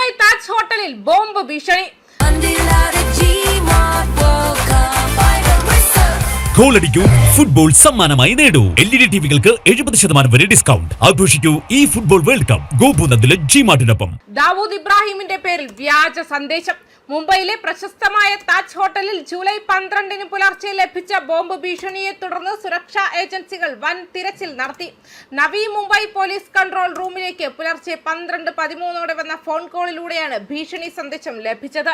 മുംബൈ താജ് ഹോട്ടലിൽ ബോംബ് ഭീഷണി. ഗോളടിക്കൂ, ഫുട്ബോൾ സമ്മാനമായി നേടൂ. LED ടിവികൾക്ക് 70% വരെ ഡിസ്കൗണ്ട്. ആഘോഷിക്കൂ ഈ ഫുട്ബോൾ വേൾഡ് കപ്പ് ഗോപുനന്ദിലെ ജിമാർട്ടിനൊപ്പം. ദാവൂദ് ഇബ്രാഹിമിന്റെ പേരിൽ വ്യാജ സന്ദേശം. മുംബൈയിലെ പ്രശസ്തമായ താജ് ഹോട്ടലിൽ ജൂലൈ 12 പുലർച്ചെ ലഭിച്ച ബോംബ് ഭീഷണിയെ തുടർന്ന് സുരക്ഷാ ഏജൻസികൾ വൻ തിരച്ചിൽ നടത്തി. നവി മുംബൈ പോലീസ് കൺട്രോൾ റൂമിലേക്ക് പുലർച്ചെ 12:13 വന്ന ഫോൺ കോളിലൂടെയാണ് ഭീഷണി സന്ദേശം ലഭിച്ചത്.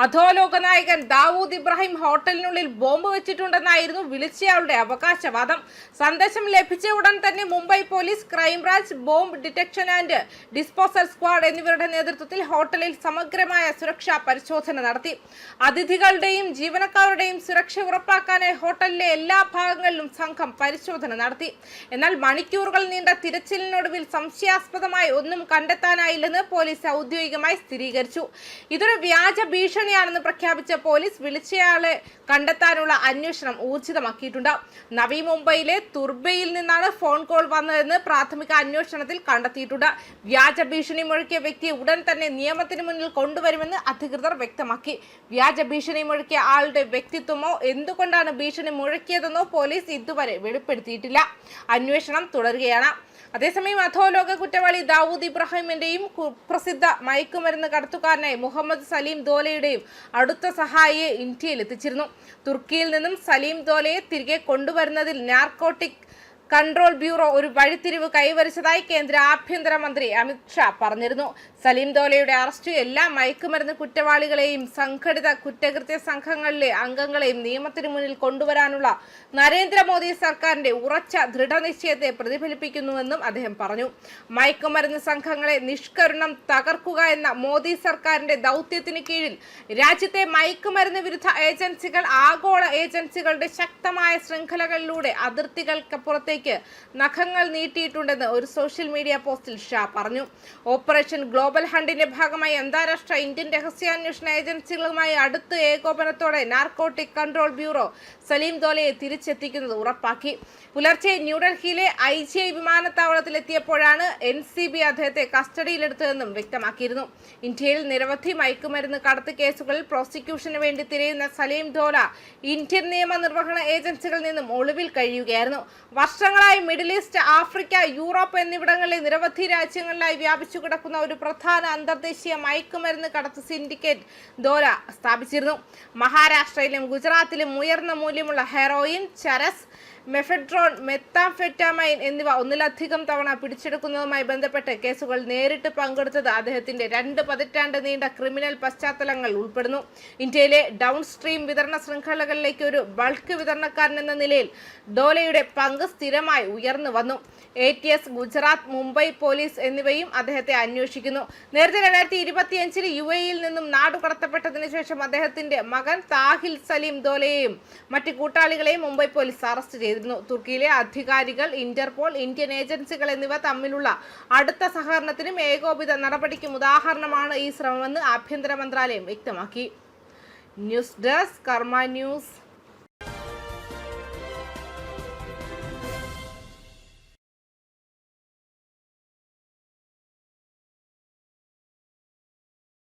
അധോലോക നായകൻ ദാവൂദ് ഇബ്രാഹിം ഹോട്ടലിനുള്ളിൽ ബോംബ് വെച്ചിട്ടുണ്ടെന്നായിരുന്നു വിളിച്ചയാളുടെ അവകാശവാദം. സന്ദേശം ലഭിച്ച ഉടൻ തന്നെ Mumbai police, crime branch, bomb detection and disposal squad എന്നിവരുടെ നേതൃത്വത്തിൽ ഹോട്ടലിൽ സമഗ്രമായ സുരക്ഷാ പരിശോധന നടത്തി. അതിഥികളുടെയും ജീവനക്കാരുടെയും സുരക്ഷ ഉറപ്പാക്കാനായി ഹോട്ടലിലെ എല്ലാ ഭാഗങ്ങളിലും സംഘം പരിശോധന നടത്തി. എന്നാൽ മണിക്കൂറുകൾ നീണ്ട തിരച്ചിലിനൊടുവിൽ സംശയാസ്പദമായി ഒന്നും കണ്ടെത്താനായില്ലെന്ന് പോലീസ് ഔദ്യോഗികമായി സ്ഥിരീകരിച്ചു. ഇതൊരു വ്യാജ ഭീഷണിയാണെന്ന് പ്രഖ്യാപിച്ച പോലീസ് വിളിച്ചയാളെ കണ്ടെത്താനുള്ള അന്വേഷണം ഊർജിതമാക്കിയിട്ടുണ്ട്. നവി മുംബൈയിലെ തുർബയിൽ നിന്നാണ് ഫോൺ കോൾ വന്നതെന്ന് പ്രാഥമിക അന്വേഷണത്തിൽ കണ്ടെത്തിയിട്ടുണ്ട്. വ്യാജ ഭീഷണി മുഴക്കിയ വ്യക്തിയെ ഉടൻ തന്നെ നിയമത്തിന് മുന്നിൽ കൊണ്ടുവരുമെന്ന് അധികൃതർ വ്യക്തമാക്കി. വ്യാജ ഭീഷണി മുഴക്കിയ ആളുടെ വ്യക്തിത്വമോ എന്തുകൊണ്ടാണ് ഭീഷണി മുഴക്കിയതെന്നോ പോലീസ് ഇതുവരെ വെളിപ്പെടുത്തിയിട്ടില്ല. അന്വേഷണം തുടരുകയാണ്. അതേസമയം അധോലോക കുറ്റവാളി ദാവൂദ് ഇബ്രാഹിമിന്റെയും പ്രസിദ്ധ മയക്കുമരുന്ന് കടത്തുകാരനായ മുഹമ്മദ് സലീം ദോലയുടെയും അടുത്ത സഹായിയെ ഇന്ത്യയിൽ എത്തിച്ചിരുന്നു. തുർക്കിയിൽ നിന്നും സലീം ദോലയെ തിരികെ കൊണ്ടുവരുന്നതിൽ നാർക്കോട്ടിക് കൺട്രോൾ ബ്യൂറോ ഒരു വഴിത്തിരിവ് കൈവരിച്ചതായി കേന്ദ്ര ആഭ്യന്തരമന്ത്രി അമിത് ഷാ പറഞ്ഞിരുന്നു. സലീം ദോലയുടെ അറസ്റ്റ് എല്ലാ മയക്കുമരുന്ന് കുറ്റവാളികളെയും സംഘടിത കുറ്റകൃത്യ സംഘങ്ങളിലെ അംഗങ്ങളെയും നിയമത്തിന് മുന്നിൽ കൊണ്ടുവരാനുള്ള നരേന്ദ്രമോദി സർക്കാരിന്റെ ഉറച്ച ദൃഢനിശ്ചയത്തെ പ്രതിഫലിപ്പിക്കുന്നുവെന്നും അദ്ദേഹം പറഞ്ഞു. മയക്കുമരുന്ന് സംഘങ്ങളെ നിഷ്കരുണം തകർക്കുക എന്ന മോദി സർക്കാരിന്റെ ദൗത്യത്തിന് കീഴിൽ രാജ്യത്തെ മയക്കുമരുന്ന് വിരുദ്ധ ഏജൻസികൾ ആഗോള ഏജൻസികളുടെ ശക്തമായ ശൃംഖലകളിലൂടെ അതിർത്തികൾക്കപ്പുറത്തേക്ക് നഖങ്ങൾ നീട്ടിയിട്ടുണ്ടെന്ന് ഒരു സോഷ്യൽ മീഡിയ പോസ്റ്റിൽ ഷാ പറഞ്ഞു. ഓപ്പറേഷൻ ഗ്ലോബൽ ഹണ്ടിന്റെ ഭാഗമായി അന്താരാഷ്ട്ര ഇന്ത്യൻ രഹസ്യാന്വേഷണ ഏജൻസികളുമായി അടുത്ത ഏകോപനത്തോടെ നാർക്കോട്ടിക് കൺട്രോൾ ബ്യൂറോ സലീം ദോലയെ തിരിച്ചെത്തിക്കുന്നത് ഉറപ്പാക്കി. പുലർച്ചെ ന്യൂഡൽഹിയിലെ IGI വിമാനത്താവളത്തിലെത്തിയപ്പോഴാണ് NCB അദ്ദേഹത്തെ കസ്റ്റഡിയിലെടുത്തതെന്നും വ്യക്തമാക്കിയിരുന്നു. ഇന്ത്യയിൽ നിരവധി മയക്കുമരുന്ന് കടത്ത് കേസുകളിൽ പ്രോസിക്യൂഷന് വേണ്ടി തിരയുന്ന സലീം ദോല ഇന്ത്യൻ നിയമനിർവഹണ ഏജൻസികളിൽ നിന്നും ഒളിവിൽ കഴിയുകയായിരുന്നു. വർഷങ്ങളായി മിഡിൽ ഈസ്റ്റ്, ആഫ്രിക്ക, യൂറോപ്പ് എന്നിവിടങ്ങളിലെ നിരവധി രാജ്യങ്ങളിലായി വ്യാപിച്ചു കിടക്കുന്ന ഒരു പ്രധാന അന്തർദേശീയ മയക്കുമരുന്ന് കടത്ത് സിൻഡിക്കേറ്റ് ദോല സ്ഥാപിച്ചിരുന്നു. മഹാരാഷ്ട്രയിലും ഗുജറാത്തിലും ഉയർന്ന മൂല്യമുള്ള ഹെറോയിൻ, ചരസ്, മെഫെഡ്രോൺ, മെത്താംഫെറ്റാമൈൻ എന്നിവ ഒന്നിലധികം തവണ പിടിച്ചെടുക്കുന്നതുമായി ബന്ധപ്പെട്ട് കേസുകൾ നേരിട്ട് പങ്കെടുത്തത് അദ്ദേഹത്തിന്റെ 2 പതിറ്റാണ്ട് നീണ്ട ക്രിമിനൽ പശ്ചാത്തലങ്ങൾ ഉൾപ്പെടുന്നു. ഇന്ത്യയിലെ ഡൗൺ സ്ട്രീം വിതരണ ശൃംഖലകളിലേക്ക് ഒരു ബൾക്ക് വിതരണക്കാരൻ എന്ന നിലയിൽ ഡോലയുടെ പങ്ക് സ്ഥിരമായി ഉയർന്നു വന്നു. ATS, ഗുജറാത്ത്, മുംബൈ പോലീസ് എന്നിവയും അദ്ദേഹത്തെ അന്വേഷിക്കുന്നു. നേരത്തെ 2025 UAEയിൽ നിന്നും നാടുകടത്തപ്പെട്ടതിനു ശേഷം അദ്ദേഹത്തിന്റെ മകൻ താഹിൽ സലീം ദോലയെയും മറ്റ് കൂട്ടാളികളെയും മുംബൈ പോലീസ് അറസ്റ്റ് ചെയ്തിരുന്നു. തുർക്കിയിലെ അധികാരികൾ, ഇന്റർപോൾ, ഇന്ത്യൻ ഏജൻസികൾ എന്നിവ തമ്മിലുള്ള അടുത്ത സഹകരണത്തിനും ഏകോപിത നടപടിക്കും ഉദാഹരണമാണ് ഈ ശ്രമമെന്ന് ആഭ്യന്തര മന്ത്രാലയം വ്യക്തമാക്കി. ന്യൂസ് ഡെസ്ക്, കർമ്മ ന്യൂസ്.